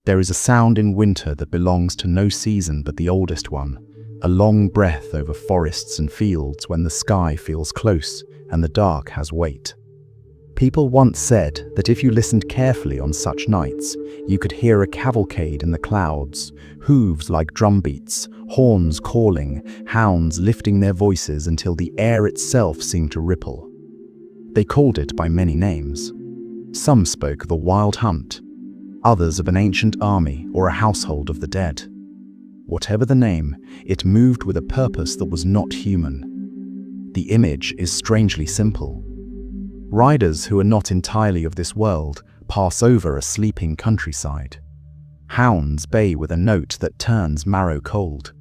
There is a sound in winter that belongs to no season but the oldest one, a long breath over forests and fields when the sky feels close and the dark has weight. People once said that if you listened carefully on such nights, you could hear a cavalcade in the clouds, hooves like drumbeats, horns calling, hounds lifting their voices until the air itself seemed to ripple. They called it by many names. Some spoke of a wild hunt, others of an ancient army or a household of the dead. Whatever the name, it moved with a purpose that was not human. The image is strangely simple. Riders who are not entirely of this world pass over a sleeping countryside. Hounds bay with a note that turns marrow cold.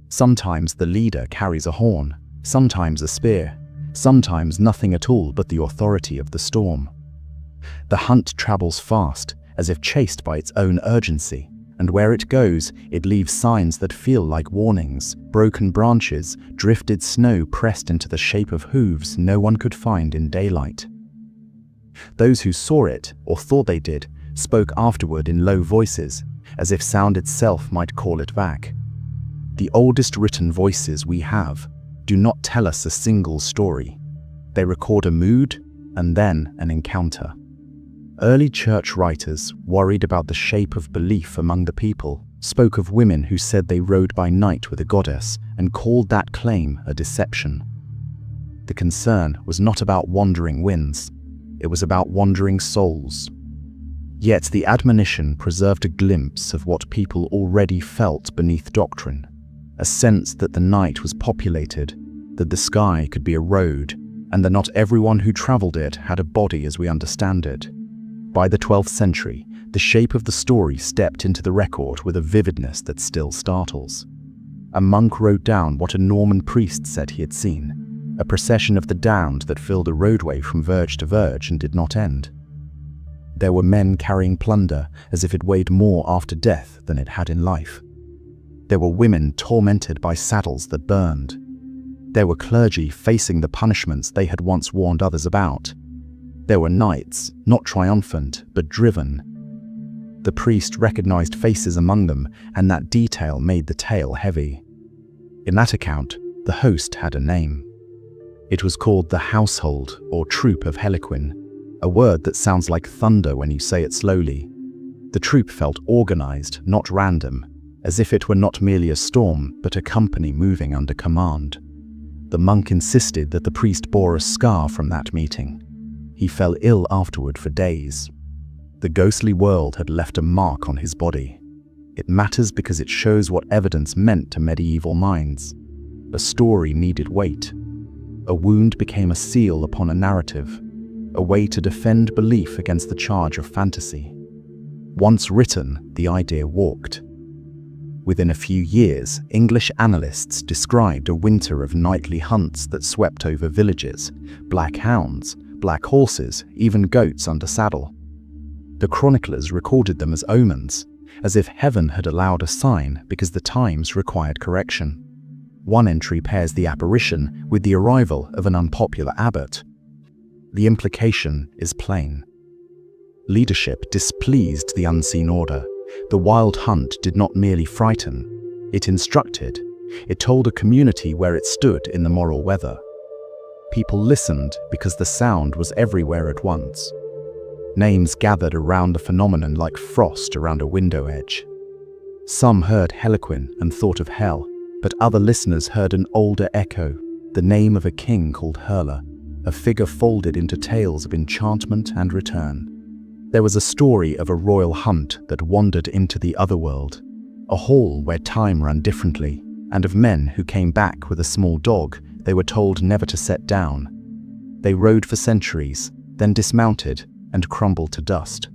Sometimes the leader carries a horn, sometimes a spear, sometimes nothing at all but the authority of the storm. The hunt travels fast, as if chased by its own urgency, and where it goes, it leaves signs that feel like warnings, broken branches, drifted snow pressed into the shape of hooves no one could find in daylight. Those who saw it, or thought they did, spoke afterward in low voices, as if sound itself might call it back. The oldest written voices we have do not tell us a single story. They record a mood and then an encounter. Early church writers, worried about the shape of belief among the people, spoke of women who said they rode by night with a goddess and called that claim a deception. The concern was not about wandering winds. It was about wandering souls. Yet the admonition preserved a glimpse of what people already felt beneath doctrine, a sense that the night was populated, that the sky could be a road, and that not everyone who traveled it had a body as we understand it. By the 12th century, the shape of the story stepped into the record with a vividness that still startles. A monk wrote down what a Norman priest said he had seen, a procession of the damned that filled a roadway from verge to verge and did not end. There were men carrying plunder as if it weighed more after death than it had in life. There were women tormented by saddles that burned. There were clergy facing the punishments they had once warned others about. There were knights, not triumphant, but driven. The priest recognized faces among them, and that detail made the tale heavy. In that account, the host had a name. It was called the household or troop of Heliquin, a word that sounds like thunder when you say it slowly. The troop felt organized, not random, as if it were not merely a storm, but a company moving under command. The monk insisted that the priest bore a scar from that meeting. He fell ill afterward for days. The ghostly world had left a mark on his body. It matters because it shows what evidence meant to medieval minds. A story needed weight. A wound became a seal upon a narrative, a way to defend belief against the charge of fantasy. Once written, the idea walked. Within a few years, English annalists described a winter of nightly hunts that swept over villages, black hounds, black horses, even goats under saddle. The chroniclers recorded them as omens, as if heaven had allowed a sign because the times required correction. One entry pairs the apparition with the arrival of an unpopular abbot. The implication is plain. Leadership displeased the unseen order. The wild hunt did not merely frighten, it instructed. It told a community where it stood in the moral weather. People listened because the sound was everywhere at once. Names gathered around the phenomenon like frost around a window edge. Some heard Heliquin and thought of hell, but other listeners heard an older echo, the name of a king called Hurler, a figure folded into tales of enchantment and return. There was a story of a royal hunt that wandered into the otherworld, a hall where time ran differently, and of men who came back with a small dog they were told never to set down. They rode for centuries, then dismounted and crumbled to dust.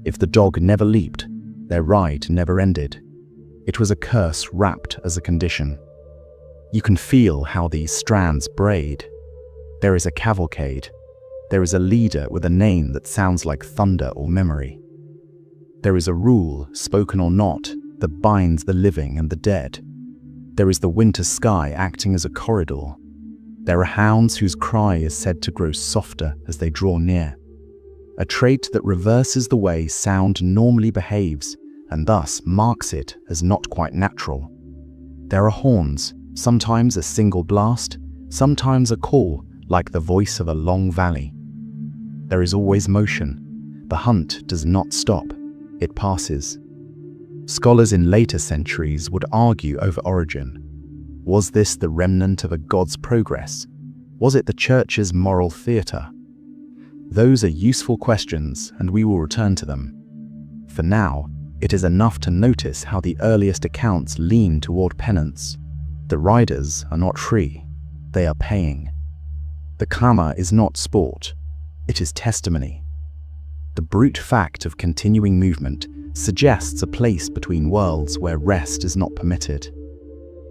If the dog never leaped, their ride never ended. It was a curse wrapped as a condition. You can feel how these strands braid. There is a cavalcade. There is a leader with a name that sounds like thunder or memory. There is a rule, spoken or not, that binds the living and the dead. There is the winter sky acting as a corridor. There are hounds whose cry is said to grow softer as they draw near. A trait that reverses the way sound normally behaves and thus marks it as not quite natural. There are horns, sometimes a single blast, sometimes a call like the voice of a long valley. There is always motion. The hunt does not stop, it passes. Scholars in later centuries would argue over origin. Was this the remnant of a god's progress? Was it the church's moral theatre? Those are useful questions, and we will return to them. For now, it is enough to notice how the earliest accounts lean toward penance. The riders are not free, they are paying. The clamour is not sport, it is testimony. The brute fact of continuing movement suggests a place between worlds where rest is not permitted.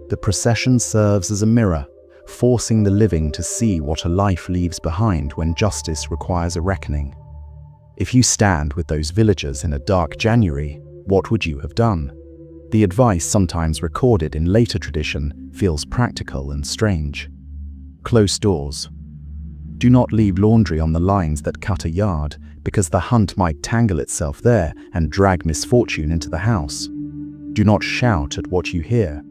The procession serves as a mirror, forcing the living to see what a life leaves behind when justice requires a reckoning. If you stand with those villagers in a dark January, what would you have done? The advice sometimes recorded in later tradition feels practical and strange. Close doors. Do not leave laundry on the lines that cut a yard, because the hunt might tangle itself there and drag misfortune into the house. Do not shout at what you hear.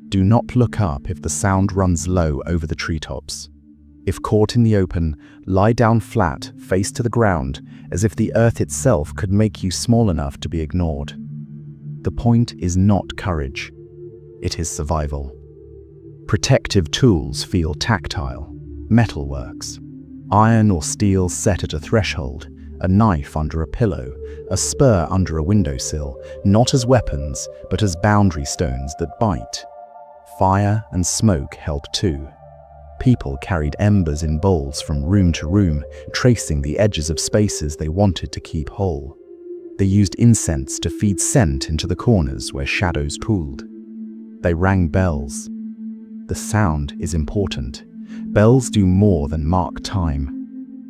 Do not look up if the sound runs low over the treetops. If caught in the open, lie down flat, face to the ground, as if the earth itself could make you small enough to be ignored. The point is not courage. It is survival. Protective tools feel tactile. Metalworks. Iron or steel set at a threshold, a knife under a pillow, a spur under a windowsill, not as weapons, but as boundary stones that bite. Fire and smoke help too. People carried embers in bowls from room to room, tracing the edges of spaces they wanted to keep whole. They used incense to feed scent into the corners where shadows pooled. They rang bells. The sound is important. Bells do more than mark time.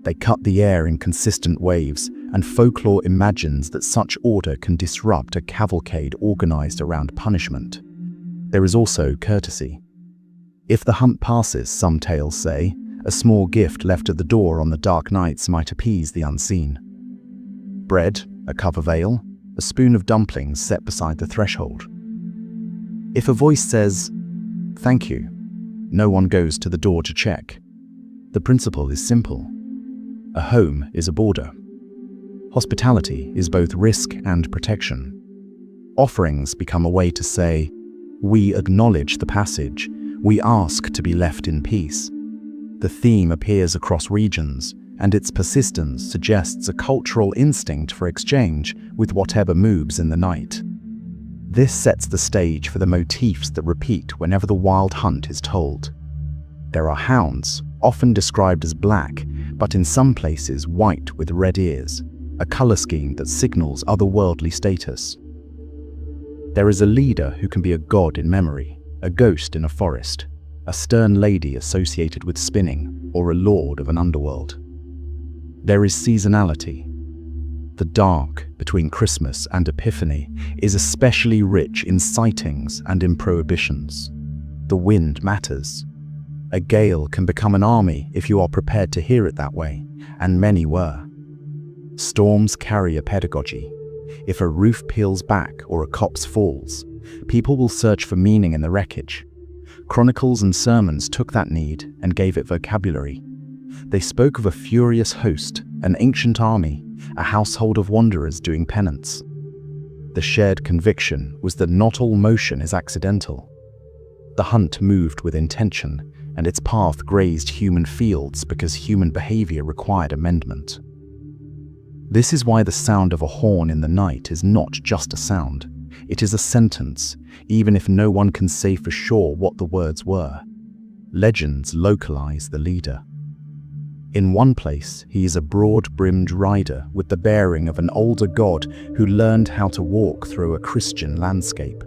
They cut the air in consistent waves, and folklore imagines that such order can disrupt a cavalcade organized around punishment. There is also courtesy. If the hunt passes, some tales say, a small gift left at the door on the dark nights might appease the unseen. Bread, a cup of ale, a spoon of dumplings set beside the threshold. If a voice says, "Thank you," no one goes to the door to check. The principle is simple. A home is a border. Hospitality is both risk and protection. Offerings become a way to say, we acknowledge the passage, we ask to be left in peace. The theme appears across regions, and its persistence suggests a cultural instinct for exchange with whatever moves in the night. This sets the stage for the motifs that repeat whenever the wild hunt is told. There are hounds, often described as black, but in some places white with red ears, a color scheme that signals otherworldly status. There is a leader who can be a god in memory, a ghost in a forest, a stern lady associated with spinning, or a lord of an underworld. There is seasonality. The dark between Christmas and Epiphany is especially rich in sightings and in prohibitions. The wind matters. A gale can become an army if you are prepared to hear it that way, and many were. Storms carry a pedagogy. If a roof peels back or a copse falls, people will search for meaning in the wreckage. Chronicles and sermons took that need and gave it vocabulary. They spoke of a furious host, an ancient army, a household of wanderers doing penance. The shared conviction was that not all motion is accidental. The hunt moved with intention, and its path grazed human fields because human behavior required amendment. This is why the sound of a horn in the night is not just a sound. It is a sentence, even if no one can say for sure what the words were. Legends localize the leader. In one place, he is a broad-brimmed rider with the bearing of an older god who learned how to walk through a Christian landscape.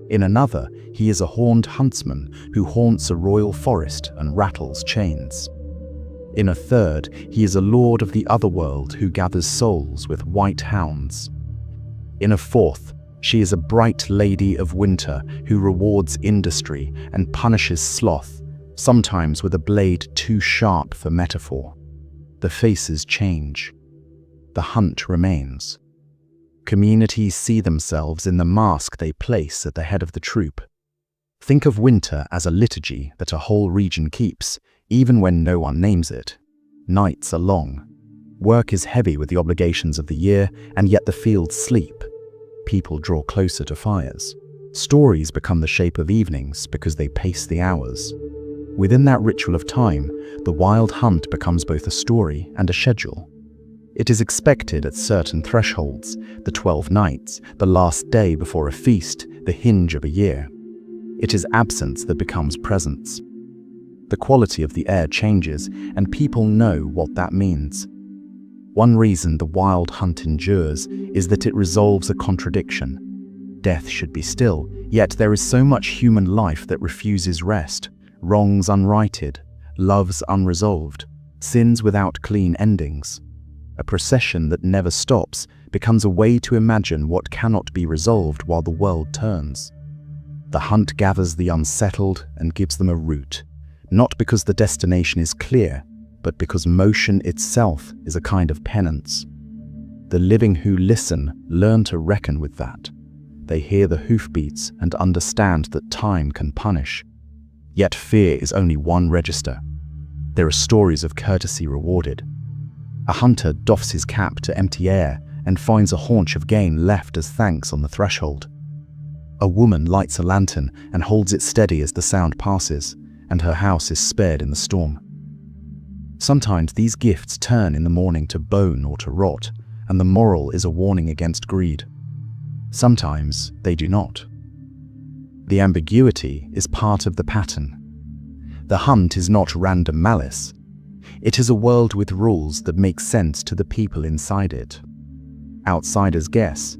In another, he is a horned huntsman who haunts a royal forest and rattles chains. In a third, he is a lord of the otherworld who gathers souls with white hounds. In a fourth, she is a bright lady of winter who rewards industry and punishes sloth, sometimes with a blade too sharp for metaphor. The faces change. The hunt remains. Communities see themselves in the mask they place at the head of the troop. Think of winter as a liturgy that a whole region keeps, even when no one names it. Nights are long. Work is heavy with the obligations of the year, and yet the fields sleep. People draw closer to fires. Stories become the shape of evenings because they pace the hours. Within that ritual of time, the wild hunt becomes both a story and a schedule. It is expected at certain thresholds, the 12 nights, the last day before a feast, the hinge of a year. It is absence that becomes presence. The quality of the air changes, and people know what that means. One reason the wild hunt endures is that it resolves a contradiction. Death should be still, yet there is so much human life that refuses rest, wrongs unrighted, loves unresolved, sins without clean endings. A procession that never stops becomes a way to imagine what cannot be resolved while the world turns. The hunt gathers the unsettled and gives them a route, not because the destination is clear, but because motion itself is a kind of penance. The living who listen learn to reckon with that. They hear the hoofbeats and understand that time can punish. Yet fear is only one register. There are stories of courtesy rewarded. A hunter doffs his cap to empty air and finds a haunch of game left as thanks on the threshold. A woman lights a lantern and holds it steady as the sound passes, and her house is spared in the storm. Sometimes these gifts turn in the morning to bone or to rot, and the moral is a warning against greed. Sometimes they do not. The ambiguity is part of the pattern. The hunt is not random malice. It is a world with rules that make sense to the people inside it. Outsiders guess.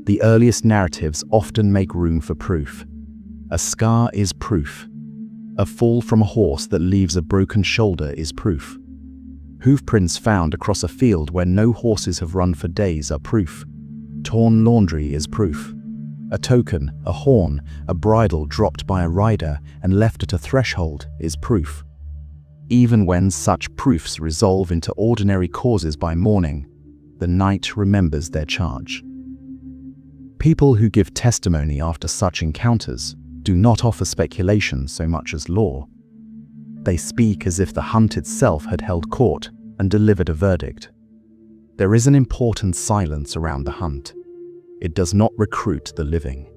The earliest narratives often make room for proof. A scar is proof. A fall from a horse that leaves a broken shoulder is proof. Hoofprints found across a field where no horses have run for days are proof. Torn laundry is proof. A token, a horn, a bridle dropped by a rider and left at a threshold is proof. Even when such proofs resolve into ordinary causes by morning, the night remembers their charge. People who give testimony after such encounters do not offer speculation so much as law. They speak as if the hunt itself had held court and delivered a verdict. There is an important silence around the hunt. It does not recruit the living.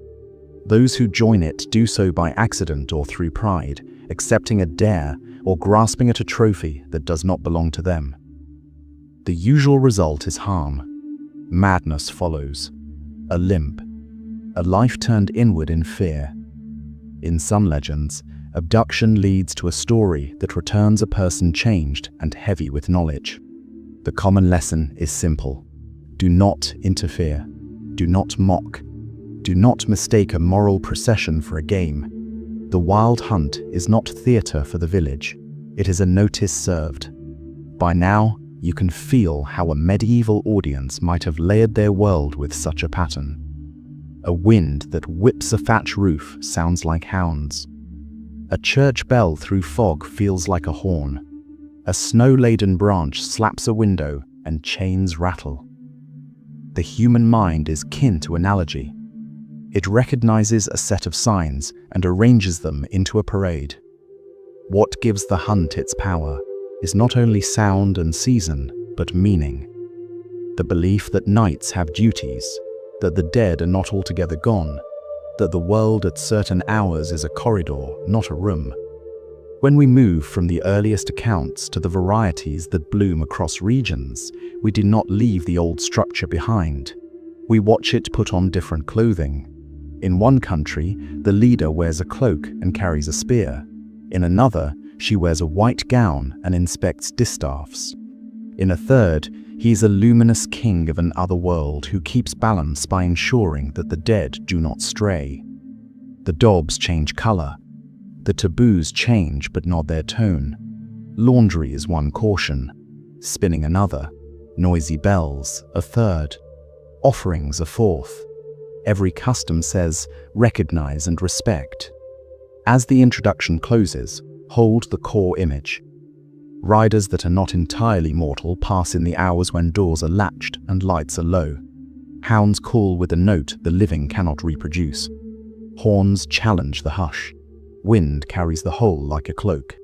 Those who join it do so by accident or through pride, accepting a dare or grasping at a trophy that does not belong to them. The usual result is harm. Madness follows. A limp. A life turned inward in fear. In some legends, abduction leads to a story that returns a person changed and heavy with knowledge. The common lesson is simple. Do not interfere. Do not mock. Do not mistake a moral procession for a game. The wild hunt is not theatre for the village. It is a notice served. By now, you can feel how a medieval audience might have layered their world with such a pattern. A wind that whips a thatch roof sounds like hounds. A church bell through fog feels like a horn. A snow-laden branch slaps a window and chains rattle. The human mind is kin to analogy. It recognizes a set of signs and arranges them into a parade. What gives the hunt its power is not only sound and season, but meaning. The belief that knights have duties, that the dead are not altogether gone, that the world at certain hours is a corridor, not a room. When we move from the earliest accounts to the varieties that bloom across regions, we do not leave the old structure behind. We watch it put on different clothing. In one country, the leader wears a cloak and carries a spear. In another, she wears a white gown and inspects distaffs. In a third, he is a luminous king of an other world who keeps balance by ensuring that the dead do not stray. The daubs change color. The taboos change but not their tone. Laundry is one caution, spinning another, noisy bells a third, offerings a fourth. Every custom says, recognize and respect. As the introduction closes, hold the core image. Riders that are not entirely mortal pass in the hours when doors are latched and lights are low. Hounds call with a note the living cannot reproduce. Horns challenge the hush. Wind carries the whole like a cloak.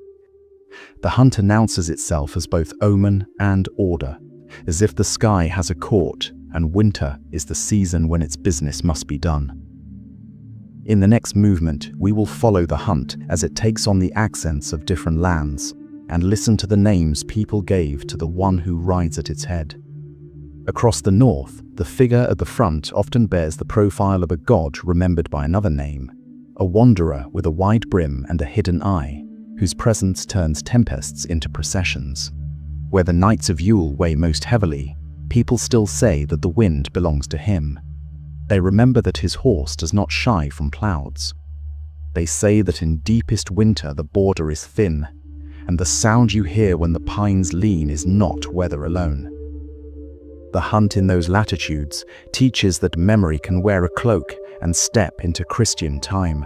The hunt announces itself as both omen and order, as if the sky has a court and winter is the season when its business must be done. In the next movement, we will follow the hunt as it takes on the accents of different lands and listen to the names people gave to the one who rides at its head. Across the north, the figure at the front often bears the profile of a god remembered by another name, a wanderer with a wide brim and a hidden eye, whose presence turns tempests into processions. Where the Knights of Yule weigh most heavily, people still say that the wind belongs to him. They remember that his horse does not shy from clouds. They say that in deepest winter the border is thin, and the sound you hear when the pines lean is not weather alone. The hunt in those latitudes teaches that memory can wear a cloak and step into Christian time.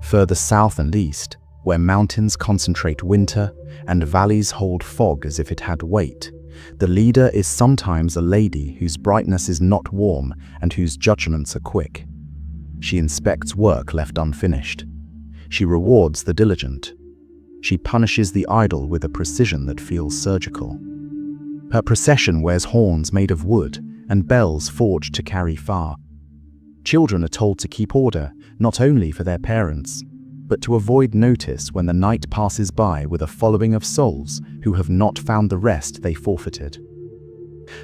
Further south and east, where mountains concentrate winter and valleys hold fog as if it had weight, the leader is sometimes a lady whose brightness is not warm and whose judgments are quick. She inspects work left unfinished. She rewards the diligent. She punishes the idle with a precision that feels surgical. Her procession wears horns made of wood and bells forged to carry far. Children are told to keep order, not only for their parents, but to avoid notice when the night passes by with a following of souls who have not found the rest they forfeited.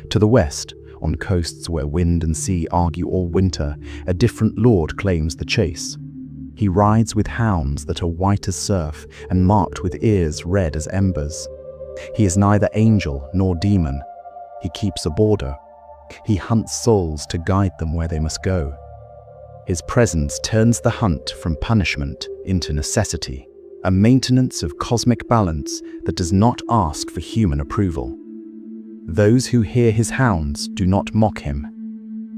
To the west, on coasts where wind and sea argue all winter, a different lord claims the chase. He rides with hounds that are white as surf and marked with ears red as embers. He is neither angel nor demon. He keeps a border. He hunts souls to guide them where they must go. His presence turns the hunt from punishment into necessity, a maintenance of cosmic balance that does not ask for human approval. Those who hear his hounds do not mock him.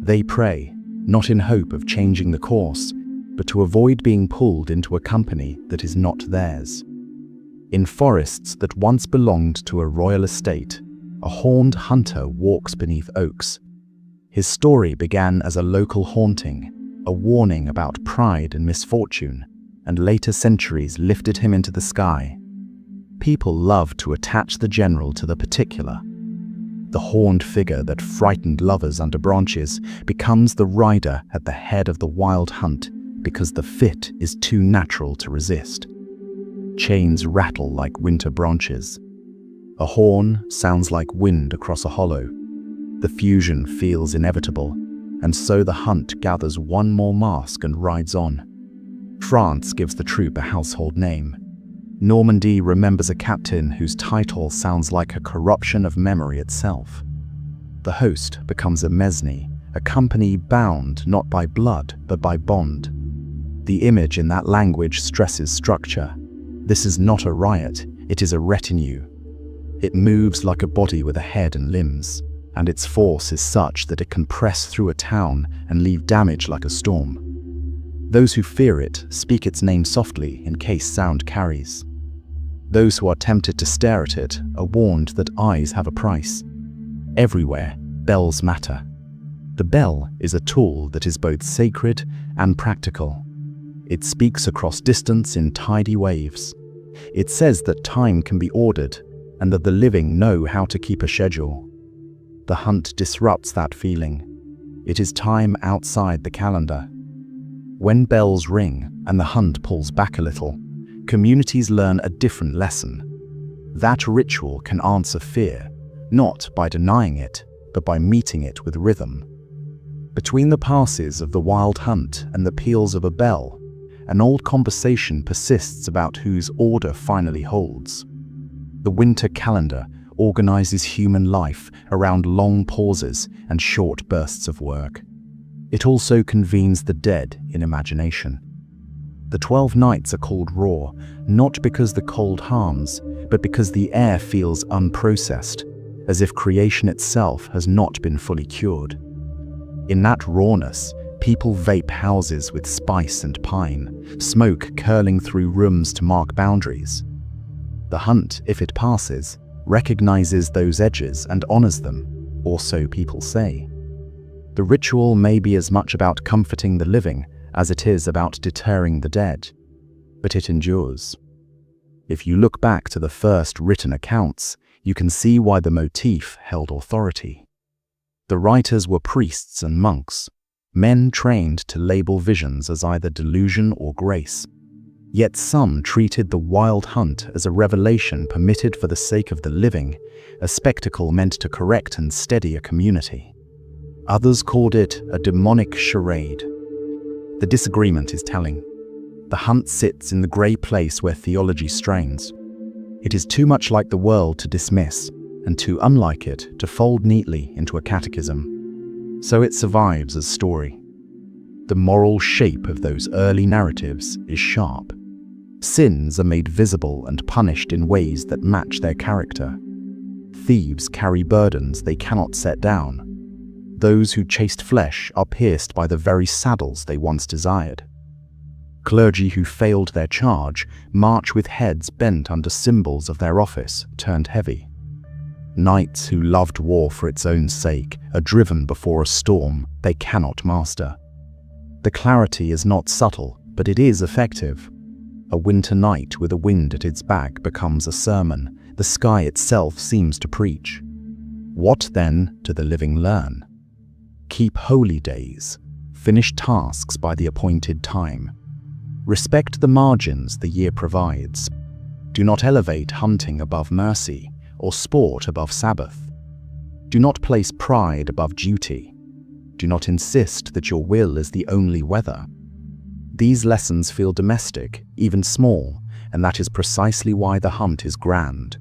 They pray, not in hope of changing the course, but to avoid being pulled into a company that is not theirs. In forests that once belonged to a royal estate, a horned hunter walks beneath oaks. His story began as a local haunting, a warning about pride and misfortune, and later centuries lifted him into the sky. People love to attach the general to the particular. The horned figure that frightened lovers under branches becomes the rider at the head of the wild hunt because the fit is too natural to resist. Chains rattle like winter branches. A horn sounds like wind across a hollow. The fusion feels inevitable, and so the hunt gathers one more mask and rides on. France gives the troop a household name. Normandy remembers a captain whose title sounds like a corruption of memory itself. The host becomes a mesne, a company bound not by blood but by bond. The image in that language stresses structure. This is not a riot, it is a retinue. It moves like a body with a head and limbs, and its force is such that it can press through a town and leave damage like a storm. Those who fear it speak its name softly in case sound carries. Those who are tempted to stare at it are warned that eyes have a price. Everywhere, bells matter. The bell is a tool that is both sacred and practical. It speaks across distance in tidy waves. It says that time can be ordered and that the living know how to keep a schedule. The hunt disrupts that feeling. It is time outside the calendar. When bells ring and the hunt pulls back a little, communities learn a different lesson. That ritual can answer fear, not by denying it, but by meeting it with rhythm. Between the passes of the wild hunt and the peals of a bell, an old conversation persists about whose order finally holds. The winter calendar organizes human life around long pauses and short bursts of work. It also convenes the dead in imagination. The 12 nights are called raw, not because the cold harms, but because the air feels unprocessed, as if creation itself has not been fully cured. In that rawness, people vape houses with spice and pine, smoke curling through rooms to mark boundaries. The hunt, if it passes, recognizes those edges and honors them, or so people say. The ritual may be as much about comforting the living as it is about deterring the dead, but it endures. If you look back to the first written accounts, you can see why the motif held authority. The writers were priests and monks, men trained to label visions as either delusion or grace. Yet some treated the wild hunt as a revelation permitted for the sake of the living, a spectacle meant to correct and steady a community. Others called it a demonic charade. The disagreement is telling. The hunt sits in the grey place where theology strains. It is too much like the world to dismiss, and too unlike it to fold neatly into a catechism. So it survives as story. The moral shape of those early narratives is sharp. Sins are made visible and punished in ways that match their character. Thieves carry burdens they cannot set down. Those who chased flesh are pierced by the very saddles they once desired. Clergy who failed their charge march with heads bent under symbols of their office turned heavy. Knights who loved war for its own sake are driven before a storm they cannot master. The clarity is not subtle, but it is effective. A winter night with a wind at its back becomes a sermon. The sky itself seems to preach. What then do the living learn? Keep holy days. Finish tasks by the appointed time. Respect the margins the year provides. Do not elevate hunting above mercy or sport above Sabbath. Do not place pride above duty. Do not insist that your will is the only weather. These lessons feel domestic, even small, and that is precisely why the hunt is grand.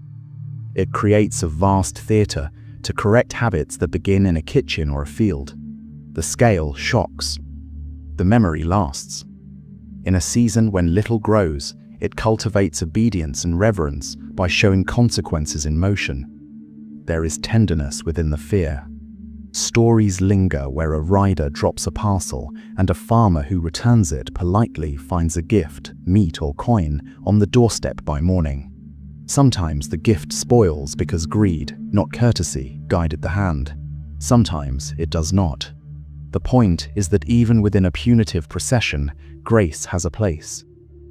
It creates a vast theatre to correct habits that begin in a kitchen or a field. The scale shocks. The memory lasts. In a season when little grows, it cultivates obedience and reverence by showing consequences in motion. There is tenderness within the fear. Stories linger where a rider drops a parcel and a farmer who returns it politely finds a gift, meat or coin, on the doorstep by morning. Sometimes the gift spoils because greed, not courtesy, guided the hand. Sometimes it does not. The point is that even within a punitive procession, grace has a place.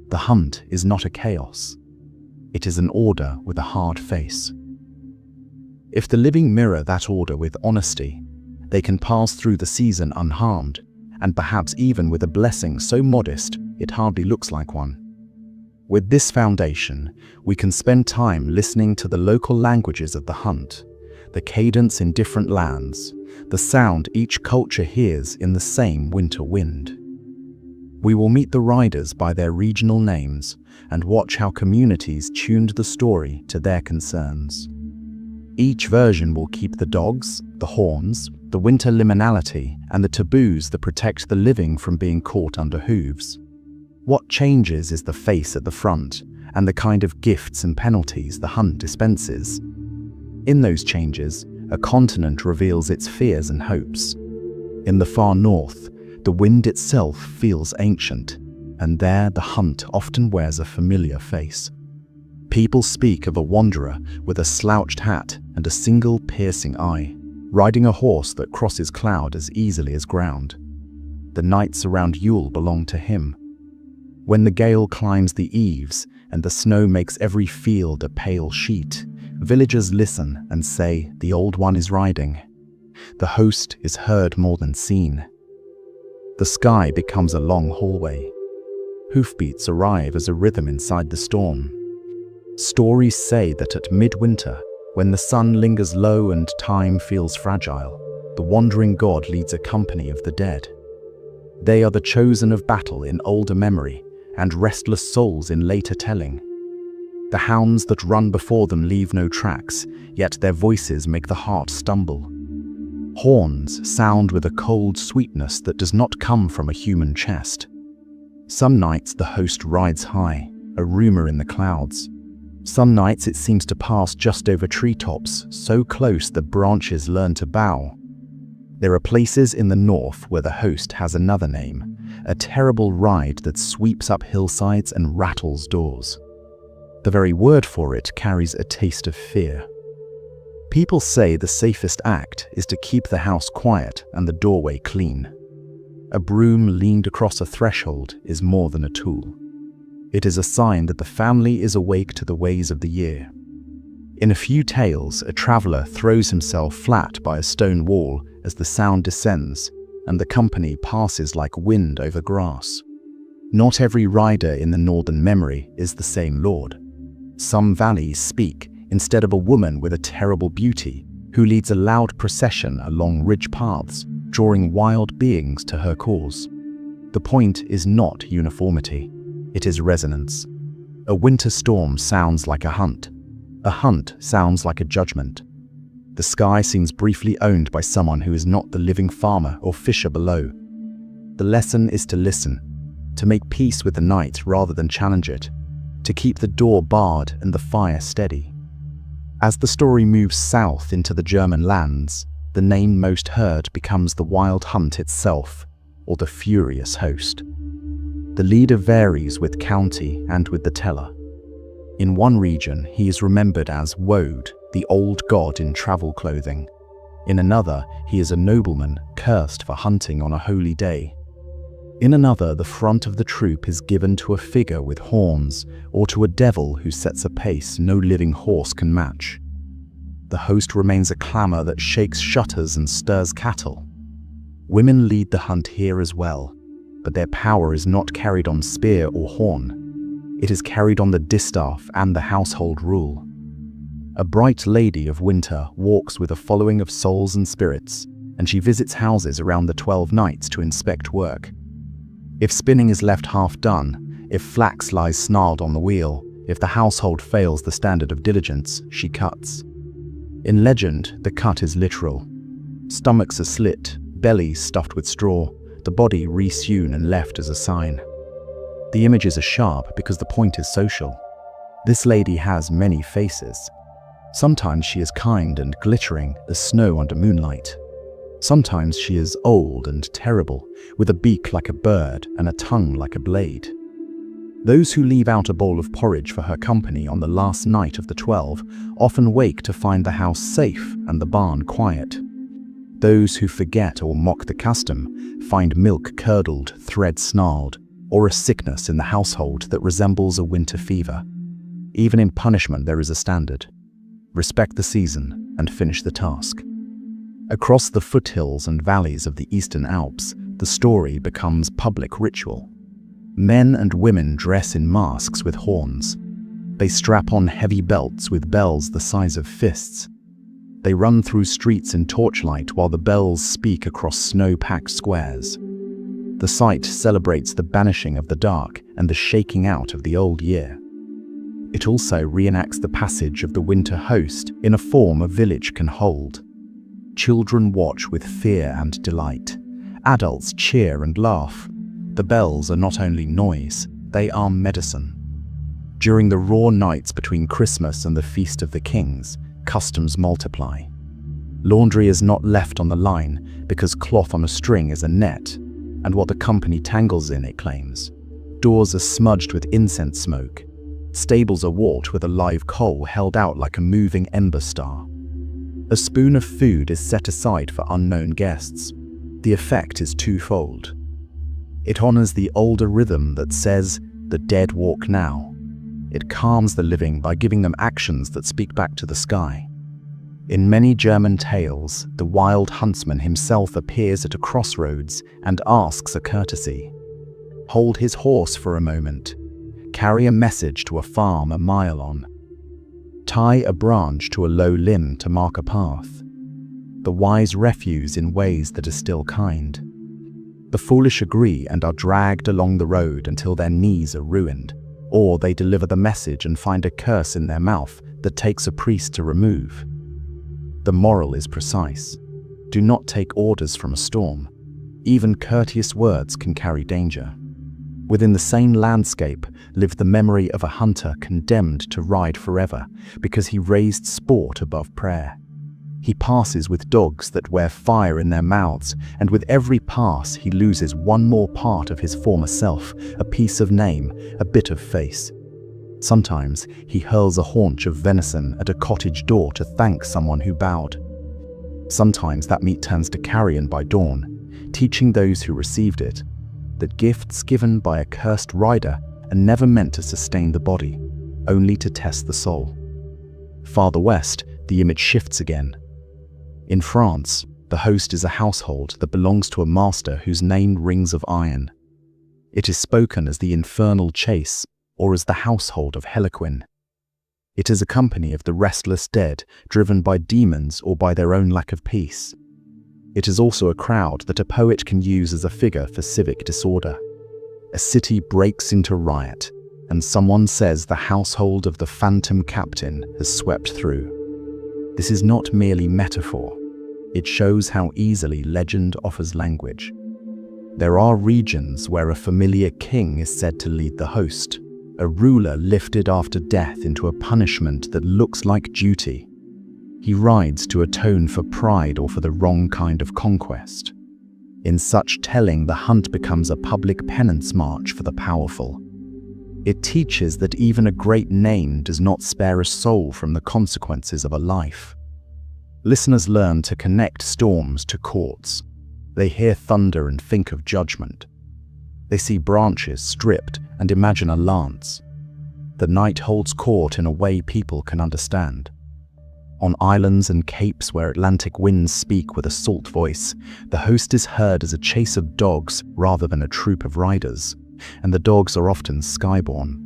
The hunt is not a chaos. It is an order with a hard face. If the living mirror that order with honesty, they can pass through the season unharmed, and perhaps even with a blessing so modest it hardly looks like one. With this foundation, we can spend time listening to the local languages of the hunt, the cadence in different lands, the sound each culture hears in the same winter wind. We will meet the riders by their regional names and watch how communities tuned the story to their concerns. Each version will keep the dogs, the horns, the winter liminality, and the taboos that protect the living from being caught under hooves. What changes is the face at the front and the kind of gifts and penalties the hunt dispenses. In those changes, a continent reveals its fears and hopes. In the far north, the wind itself feels ancient, and there the hunt often wears a familiar face. People speak of a wanderer with a slouched hat and a single piercing eye, riding a horse that crosses cloud as easily as ground. The nights around Yule belong to him. When the gale climbs the eaves and the snow makes every field a pale sheet, villagers listen and say the old one is riding. The host is heard more than seen. The sky becomes a long hallway. Hoofbeats arrive as a rhythm inside the storm. Stories say that at midwinter, when the sun lingers low and time feels fragile, the wandering god leads a company of the dead. They are the chosen of battle in older memory and restless souls in later telling. The hounds that run before them leave no tracks, yet their voices make the heart stumble. Horns sound with a cold sweetness that does not come from a human chest. Some nights the host rides high, a rumor in the clouds. Some nights it seems to pass just over treetops, so close that branches learn to bow. There are places in the north where the host has another name, a terrible ride that sweeps up hillsides and rattles doors. The very word for it carries a taste of fear. People say the safest act is to keep the house quiet and the doorway clean. A broom leaned across a threshold is more than a tool. It is a sign that the family is awake to the ways of the year. In a few tales, a traveler throws himself flat by a stone wall as the sound descends, and the company passes like wind over grass. Not every rider in the northern memory is the same lord. Some valleys speak instead of a woman with a terrible beauty who leads a loud procession along ridge paths, drawing wild beings to her cause. The point is not uniformity, it is resonance. A winter storm sounds like a hunt. A hunt sounds like a judgment. The sky seems briefly owned by someone who is not the living farmer or fisher below. The lesson is to listen, to make peace with the night rather than challenge it, to keep the door barred and the fire steady. As the story moves south into the German lands, the name most heard becomes the wild hunt itself, or the furious host. The leader varies with county and with the teller. In one region, he is remembered as Woad, the old god in travel clothing. In another, he is a nobleman cursed for hunting on a holy day. In another, the front of the troop is given to a figure with horns, or to a devil who sets a pace no living horse can match. The host remains a clamor that shakes shutters and stirs cattle. Women lead the hunt here as well, but their power is not carried on spear or horn. It is carried on the distaff and the household rule. A bright lady of winter walks with a following of souls and spirits, and she visits houses around the 12 nights to inspect work. If spinning is left half done, if flax lies snarled on the wheel, if the household fails the standard of diligence, she cuts. In legend, the cut is literal. Stomachs are slit, bellies stuffed with straw, the body resewn and left as a sign. The images are sharp because the point is social. This lady has many faces. Sometimes she is kind and glittering as snow under moonlight. Sometimes she is old and terrible, with a beak like a bird and a tongue like a blade. Those who leave out a bowl of porridge for her company on the last night of the 12 often wake to find the house safe and the barn quiet. Those who forget or mock the custom find milk curdled, thread snarled, or a sickness in the household that resembles a winter fever. Even in punishment there is a standard. Respect the season and finish the task. Across the foothills and valleys of the Eastern Alps, the story becomes public ritual. Men and women dress in masks with horns. They strap on heavy belts with bells the size of fists. They run through streets in torchlight while the bells speak across snow-packed squares. The sight celebrates the banishing of the dark and the shaking out of the old year. It also reenacts the passage of the winter host in a form a village can hold. Children watch with fear and delight. Adults cheer and laugh. The bells are not only noise, they are medicine. During the raw nights between Christmas and the Feast of the Kings, customs multiply. Laundry is not left on the line because cloth on a string is a net, and what the company tangles in, it claims. Doors are smudged with incense smoke. Stables are warped with a live coal held out like a moving ember star. A spoon of food is set aside for unknown guests. The effect is twofold. It honors the older rhythm that says, "The dead walk now." It calms the living by giving them actions that speak back to the sky. In many German tales, the wild huntsman himself appears at a crossroads and asks a courtesy. Hold his horse for a moment. Carry a message to a farm a mile on. Tie a branch to a low limb to mark a path. The wise refuse in ways that are still kind. The foolish agree and are dragged along the road until their knees are ruined, or they deliver the message and find a curse in their mouth that takes a priest to remove. The moral is precise. Do not take orders from a storm. Even courteous words can carry danger. Within the same landscape lived the memory of a hunter condemned to ride forever because he raised sport above prayer. He passes with dogs that wear fire in their mouths, and with every pass he loses one more part of his former self, a piece of name, a bit of face. Sometimes he hurls a haunch of venison at a cottage door to thank someone who bowed. Sometimes that meat turns to carrion by dawn, teaching those who received it that gifts given by a cursed rider are never meant to sustain the body, only to test the soul. Farther west, the image shifts again. In France, the host is a household that belongs to a master whose name rings of iron. It is spoken as the infernal chase or as the household of Heliquin. It is a company of the restless dead driven by demons or by their own lack of peace. It is also a crowd that a poet can use as a figure for civic disorder. A city breaks into riot, and someone says the household of the phantom captain has swept through. This is not merely metaphor. It shows how easily legend offers language. There are regions where a familiar king is said to lead the host, a ruler lifted after death into a punishment that looks like duty. He rides to atone for pride or for the wrong kind of conquest. In such telling, the hunt becomes a public penance march for the powerful. It teaches that even a great name does not spare a soul from the consequences of a life. Listeners learn to connect storms to courts. They hear thunder and think of judgment. They see branches stripped and imagine a lance. The night holds court in a way people can understand. On islands and capes where Atlantic winds speak with a salt voice, the host is heard as a chase of dogs rather than a troop of riders, and the dogs are often skyborne.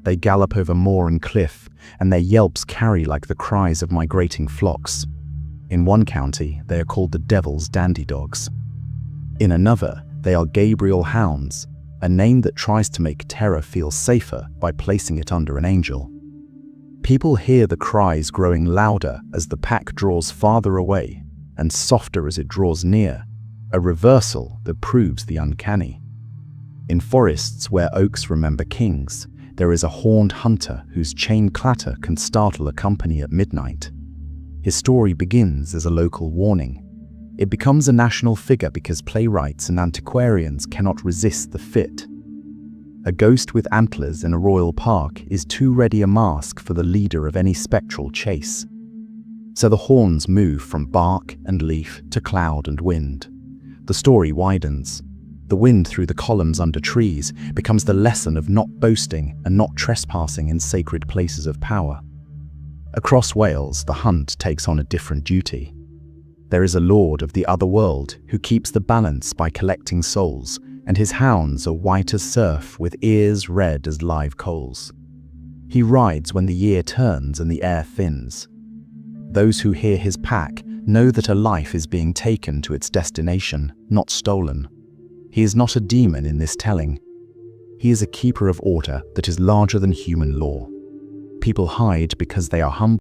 They gallop over moor and cliff, and their yelps carry like the cries of migrating flocks. In one county, they are called the devil's dandy dogs. In another, they are Gabriel hounds, a name that tries to make terror feel safer by placing it under an angel. People hear the cries growing louder as the pack draws farther away and softer as it draws near, a reversal that proves the uncanny. In forests where oaks remember kings, there is a horned hunter whose chain clatter can startle a company at midnight. His story begins as a local warning. It becomes a national figure because playwrights and antiquarians cannot resist the fit. A ghost with antlers in a royal park is too ready a mask for the leader of any spectral chase. So the horns move from bark and leaf to cloud and wind. The story widens. The wind through the columns under trees becomes the lesson of not boasting and not trespassing in sacred places of power. Across Wales, the hunt takes on a different duty. There is a lord of the other world who keeps the balance by collecting souls, and his hounds are white as surf with ears red as live coals. He rides when the year turns and the air thins. Those who hear his pack know that a life is being taken to its destination, not stolen. He is not a demon in this telling. He is a keeper of order that is larger than human law. People hide because they are humble.